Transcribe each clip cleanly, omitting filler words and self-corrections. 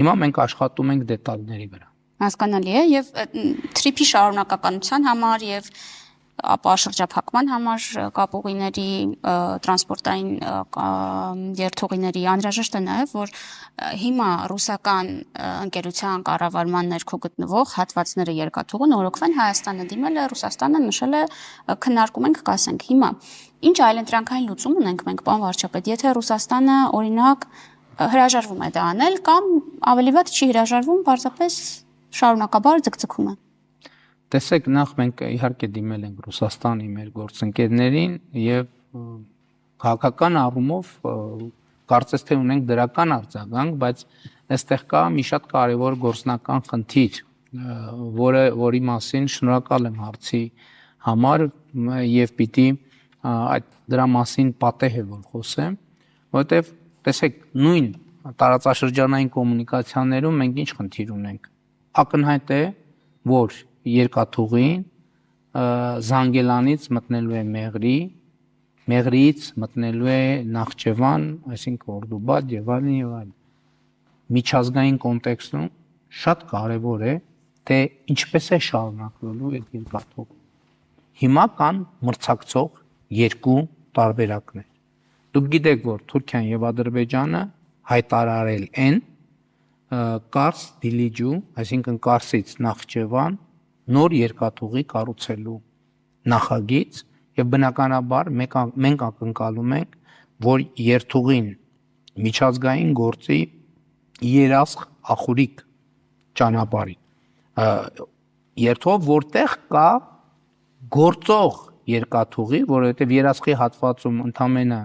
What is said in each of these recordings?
Հիմա մենք աշխատում ենք դետալների վրա։ Հասկանալի է եւ թրիփի շարունակականության համար եւ ապա շրջափակման համար կապուղիների տրանսպորտային երթուղիների անհրաժեշտ է նաեւ որ հիմա ռուսական ընկերության կառավարման ներքո գտնվող հատվածները երկաթուղը նորոգվեն Հայաստանը դիմել է Ռուսաստանը նշել է քննարկում ենք կասենք հիմա ինչ այլընտրանքային լուծում ունենք մենք պարոն վարչապետ եթե Ռուսաստանը օրինակ հրաժարվում է դա անել կամ ավելի վատ չի հրաժարվում պարզապես շարունակաբար ձգձգում է Տեսեք, նախ մենք իհարկե դիմել ենք Ռուսաստանի մեր գործընկերներին եւ քաղաքական առումով կարծես թե ունենք դրական արձագանք, բայց այստեղ կա մի շատ կարեւոր գործնական խնդիր, որի մասին շնորհակալ եմ հարցի համար եւ պիտի այդ դրա մասին պատեհ է որ խոսեմ, որովհետեւ տեսեք, նույն տարածաշրջանային կոմունիկացիաներում մենք ինչ խնդիր ունենք։ Ակնհայտ է, որ երկաթուղին Զանգելանից մտնելու է Մեղրի, Մեղրիից մտնելու է Նախճեվան, այսինքն Օրդուբադ եւ այլն։ Միջազգային կոնտեքստում շատ կարեւոր է, թե ինչպես է շարունակվելու այդ երկաթուղը։ Հիմա կան մրցակցող երկու տարբերակներ։ Դուք գիտեք, որ Թուրքիան եւ Ադրբեջանը հայտարարել են Կարս Դիլիջու, այսինքն Կարսից Նախճեվան նոր երկաթուղի կառուցելու նախագիծ եւ բնականաբար մենք ակնկալում ենք, որ երթուղին միջազգային գործի երասխ ախուրիկ ճանապարհի երթով որտեղ կա գործող երկաթուղի, որովհետեւ երասխի հատվածում ընդամենը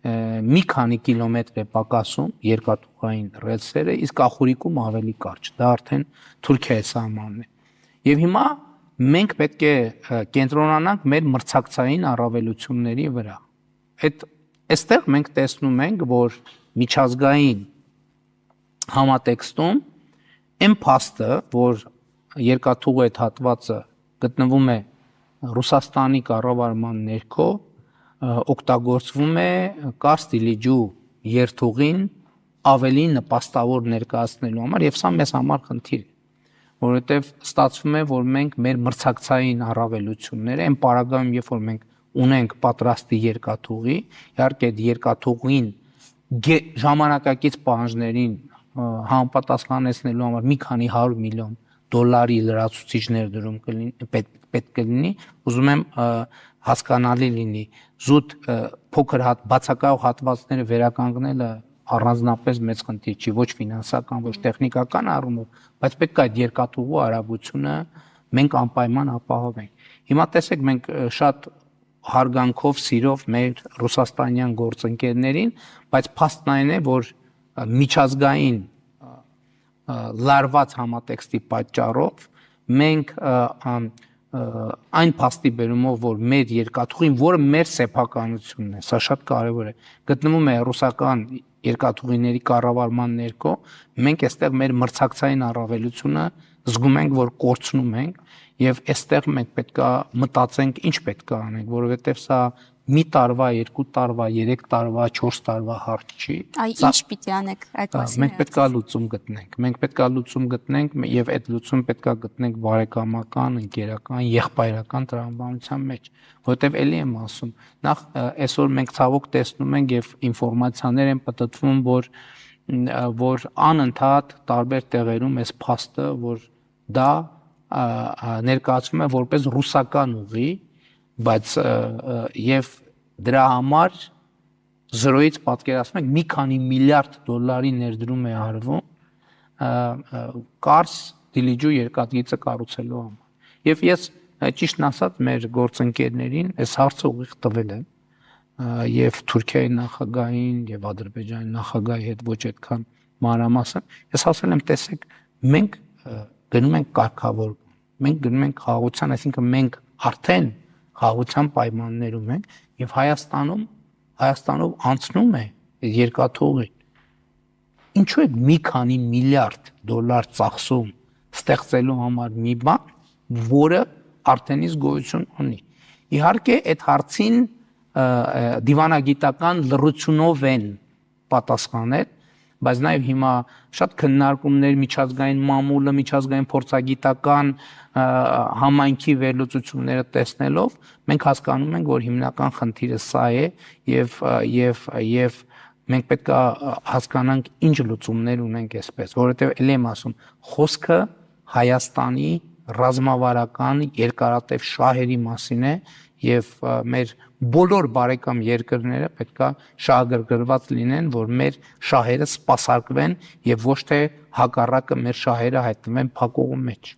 մի քանի կիլոմետր է պակասում երկաթուղային ռելսերը, իսկ ախուրիկում ավելի կարճ, դա արդեն Թուրքիայի սահմանն է։ Եվ հիմա մենք պետք է կենտրոնանանք մեր մրցակցային առավելությունների վրա։ Այստեղ մենք տեսնում ենք, որ միջազգային համատեքստում այն փաստը, որ երկաթուղու այդ հատվածը գտնվում է Ռուսաստանի կառավարման ներքո, օգտագործվում է Կարս Դիլիջու երթուղին ավելի նպաստավոր ներկայացնելու համար եւ սա մեզ համար խնդիր է, որովհետեւ ստացվում է, որ մենք մեր մրցակցային առավելությունները այն պարագայում, երբ որ մենք ունենք պատրաստի երկաթուղի, իհարկե այդ երկաթուղին ժամանակակից պահանջներին համապատասխանեցնելու համար մի քանի 100 միլիոն դոլարի լրացուցիչ ներդրում պետք կլինի, ուզում եմ հասկանալի լինի, զուտ փոքր բացակայող հատվածները վերականգնելը առանձնապես մեծ խնդիր չի, ոչ ֆինանսական, ոչ տեխնիկական առումով, բայց պետք է այդ երկաթուղու արագությունը մենք անպայման ապահովենք։ Հիմա տեսեք, մենք շատ հարգանքով, սիրով մեր ռուսաստանյան գործընկերներին, բայց փաստն այն է, որ միջազգային լարված համատեքստի պատճառով մենք այն փաստի բերումով, որ մեր երկաթուղին, որը մեր սեփականությունն է, սա շատ կարևոր է, գտնվում է ռուսական երկաթուղիների կառավարման ներքո, մենք այստեղ մեր մրցակցային առավելությունը զգում ենք, որ կորցնում ենք, եւ այստեղ մենք պետքա մտածենք ինչ պետք է անենք, որովհետեւ սա մի տարվա, 2 տարվա, 3 տարվա, 4 տարվա հարց չի։ Ինչ պիտի անեք այդ մասին։ Մենք պետքա լուծում գտնենք։ Մենք պետքա լուծում գտնենք եւ այդ լուծումը պետքա գտնենք բարեկամական, ընկերական, եղբայրական տրամաբանության մեջ, որովհետեւ էլի եմ ասում, նախ այսօր մենք ցավոք տեսնում ենք եւ ինֆորմացիաներ են պատտվում, որ անընդհատ տարբեր տեղերում էս փաստը, որ դա ներկայացվում է որպես ռուսական ուղի, բայց եւ դրա համար զրոյից պատկերացնում եք մի քանի միլիարդ դոլարի ներդրում է արվում Կարս Դիլիջու երկաթգիծը կառուցելու համար։ Եվ ես ճիշտն ասած մեր գործընկերներին այս հարցը ուղիղ տվել եմ եւ Թուրքիայի նախագահին եւ Ադրբեջանի նախագահի հետ ոչ այդքան մանրամասն։ Ես ասել եմ, տեսեք, մենք գնում ենք կարգավոր, մենք գնում ենք խաղաղության, այսինքն մենք արդեն խաղաղության պայմաններում ենք եւ Հայաստանով անցնում է երկաթուղին։ Ինչու է մի քանի միլիարդ դոլար ծախսում ստեղծելու համար մի բան, որը արդեն իսկ գոյություն ունի։ Իհարկե այդ հարցին դիվանագիտական լռությունով են պատասխանել, բայց նաև հիմա շատ քննարկումներ միջազգային մամուլը, միջազգային փորձագիտական համայնքի վերլուծությունները տեսնելով մենք հասկանում ենք, որ հիմնական խնդիրը սա է եւ մենք պետք է հասկանանք ինչ լուծումներ ունենք այսպես, որովհետեւ ելի եմ ասում, խոսքը Հայաստանի ռազմավարական երկարատև շահերի մասին է եւ մեր բոլոր բարեկամ երկրները պետք է շահագրգռված լինեն, որ մեր շահերը սպասարկվեն եւ ոչ թե հակառակը մեր շահերը հայտնվեն փակուղու մեջ։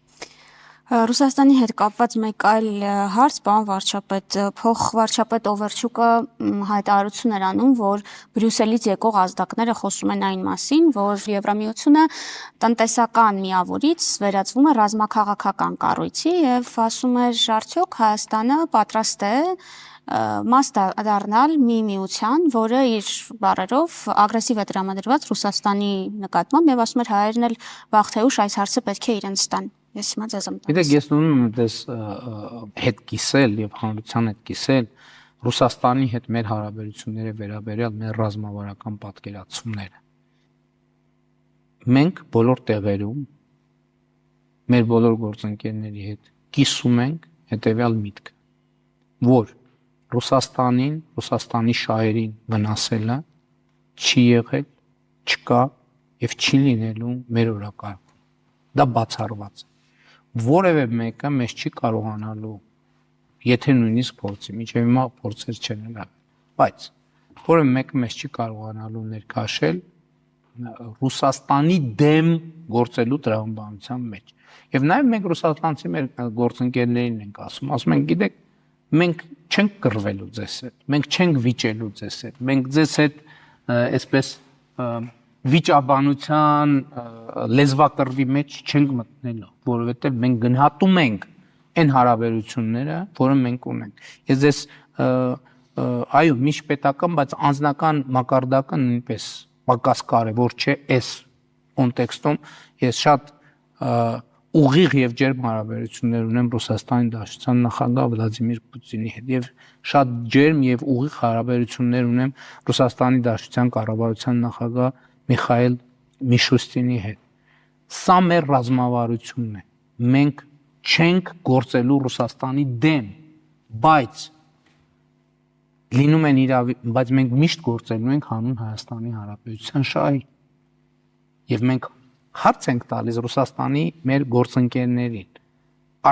Ռուսաստանի հետ կապված մեկ այլ հարց, պարոն վարչապետ, փոխվարչապետ Օվերչուկը հայտարարություն էր անում, որ Բրյուսելից եկող ազդակները խոսում են այն մասին, որ Եվրամիությունը տնտեսական միավորից վերածվում է ռազմաքաղաքական կառույցի եւ ասում էր արդյոք Հայաստանը պատրաստ է մաս դառնալ մի միության, որը իր բառերով ագրեսիվ է տրամադրված Ռուսաստանի նկատմամբ եւ ասում էր հայերն էլ վաղ թե ուշ այս հարցը պետք է իրենց տան։ Ես հիմա ձեզ եմ տալիս։ Գիտեք, ես ուզում եմ դες հետ կիսել եւ հանրության հետ կիսել Ռուսաստանի հետ մեր հարաբերությունները վերաբերյալ մեր ռազմավարական պատկերացումները։ Մենք բոլոր տեղերում մեր բոլոր գործընկերների հետ կիսում ենք հետեւյալ միտքը, որ Ռուսաստանին, Ռուսաստանի շահերին վնասելը չի եղել, չկա եւ չի լինելու մեր օրակարգում։ Դա բացառված է։ Որևէ մեկը մեզ չի կարողանալու, եթե նույնիսկ փորձի, միջև հիմա փորձեր չեն եղել, բայց որևէ մեկը մեզ չի կարողանալու ներքաշել Ռուսաստանի դեմ գործելու տրամաբանության մեջ։ Եվ նաև մենք ռուսաստանցի մեր գործընկերներին ենք ասում ենք, գիտեք, մենք չենք կռվելու ձեզ հետ, մենք չենք վիճելու ձեզ հետ, մենք ձեզ հետ այսպես վիճաբանության լեզվակռվի մեջ չենք մտնելու, որովհետև մենք գնահատում ենք այն հարաբերությունները, որը մենք ունենք։ Ես ձեզ այո, միջպետական, բայց անձնական մակարդակը նույնպես պակաս կարևոր չէ այս կոնտեքստում։ Ես շատ ուղիղ եւ ջերմ հարաբերություններ ունեմ Ռուսաստանի Դաշնության նախագահ Վլադիմիր Պուտինի հետ եւ շատ ջերմ եւ ուղիղ հարաբերություններ ունեմ Ռուսաստանի Դաշնության կառավարության նախագահ Միխայել Միշուստինի հետ։ Սա մեր ռազմավարությունն է։ Մենք չենք գործելու Ռուսաստանի դեմ, բայց լինում են բայց մենք միշտ գործելու ենք հանուն Հայաստանի Հանրապետության շահի։ Եվ մենք հարց ենք տալիս Ռուսաստանի մեր գործընկերներին։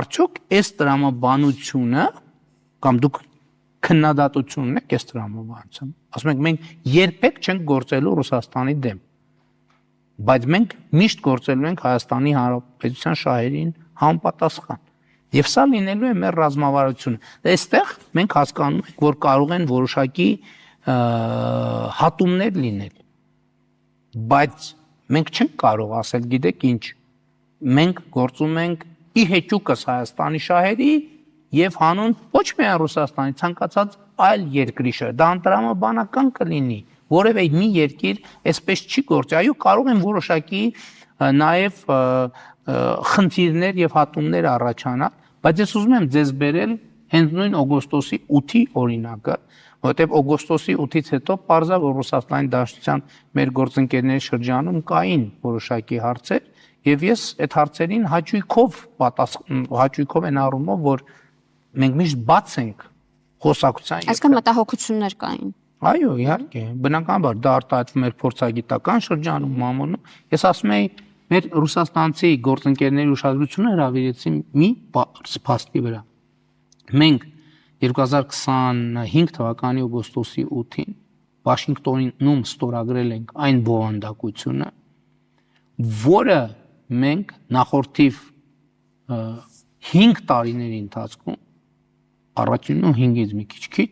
Արդյոք այս տրամաբանությունը կամ դուք քննադատությունն եք այս տրամաբանության։ Ասում ենք մենք երբեք չենք գործելու Ռուսաստանի դեմ, բայց մենք միշտ գործելու ենք Հայաստանի Հանրապետության շահերին համապատասխան։ Եվ սա լինելու է մեր ռազմավարությունը։ Այստեղ մենք հասկանում ենք, որ կարող են որոշակի հատումներ լինել, բայց մենք չենք կարող ասել, գիտեք ինչ, մենք գործում ենք ի հեճուկս Հայաստանի շահերի եւ հանուն ոչ միայն Ռուսաստանի, ցանկացած այլ երկրի շահերի։ Դա անդրամաբանական կլինի, որևէ մի երկիր այսպես չի գործի։ Այո, կարող են որոշակի նաեւ խնդիրներ եւ հատումներ առաջանալ, բայց ես ուզում եմ ձեզ բերել հենց նույն օգոստոսի 8-ի օրինակը, որովհետեւ օգոստոսի 8-ից հետո պարզա որ Ռուսաստանի Դաշնության մեր գործընկերների շրջանում կային որոշակի հարցեր եւ ես այդ հարցերին հաճույքով են առումով որ մենք միշտ բաց ենք խոսակցության։ Այսինքն մտահոգություններ կային։ Այո, իհարկե, բնականաբար դա արտահայտվում էր փորձագիտական շրջանում, մամուլում։ Ես ասում եի մեր ռուսաստանցի գործընկերների ուշադրությունը հրավիրեցին մի փաստի վրա։ Մենք 2025 թվականի օգոստոսի 8-ին Վաշինգտոնում ստորագրել ենք այն բովանդակությունը, որը մենք նախորդիվ 5 տարիների ընթացքում առաջինն ու 5-ից մի քիչ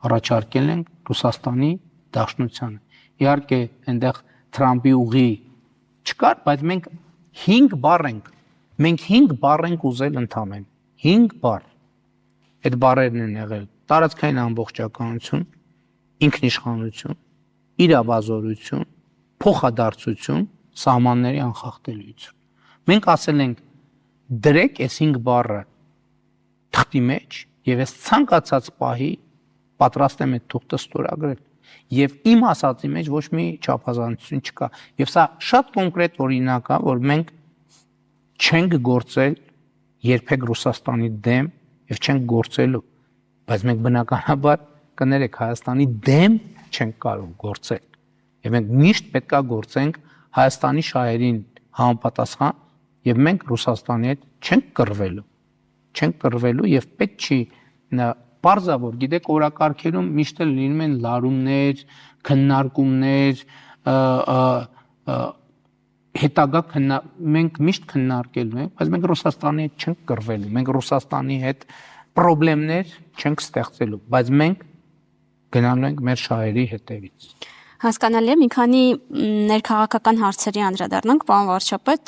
առաջարկել ենք Ռուսաստանի Դաշնությանը։ Իհարկե, այնտեղ Թրամփի ուղի չկար, բայց մենք 5 բառ ենք ուզել ընդամեն։ 5 բառ։ Այդ բառերն են եղել տարածքային ամբողջականություն, ինքնիշխանություն, իրավազորություն, փոխադարձություն, սահմանների անխախտելիություն։ Մենք ասել ենք դրեք այս 5 բառը թղթի մեջ եւ ես ցանկացած պահի պատրաստ եմ այդ թուղթը ստորագրել։ Եվ իմ ասածի մեջ ոչ մի չափազանցություն չկա։ Եվ սա շատ կոնկրետ օրինակ է, որ մենք չենք գործել երբեք Ռուսաստանի դեմ եւ չենք գործելու, բայց մենք բնականաբար կներեք Հայաստանի դեմ չենք կարող գործել։ Եվ մենք միշտ պետքա գործենք Հայաստանի շահերին համապատասխան եւ մենք Ռուսաստանի հետ չենք կռվելու եւ պետք չի Պարզա որ գիտեք օրակարգերում միշտ լինում են լարումներ, քննարկումներ, հետագա մենք միշտ քննարկելու ենք, բայց մենք Ռուսաստանի հետ չենք կռվելու, մենք Ռուսաստանի հետ խնդիրներ չենք ստեղծելու, բայց մենք գնալու ենք մեր շահերի հետևից։ Հասկանալի է, մի քանի ներքաղաքական հարցերի անդրադառնանք, պարոն վարչապետ,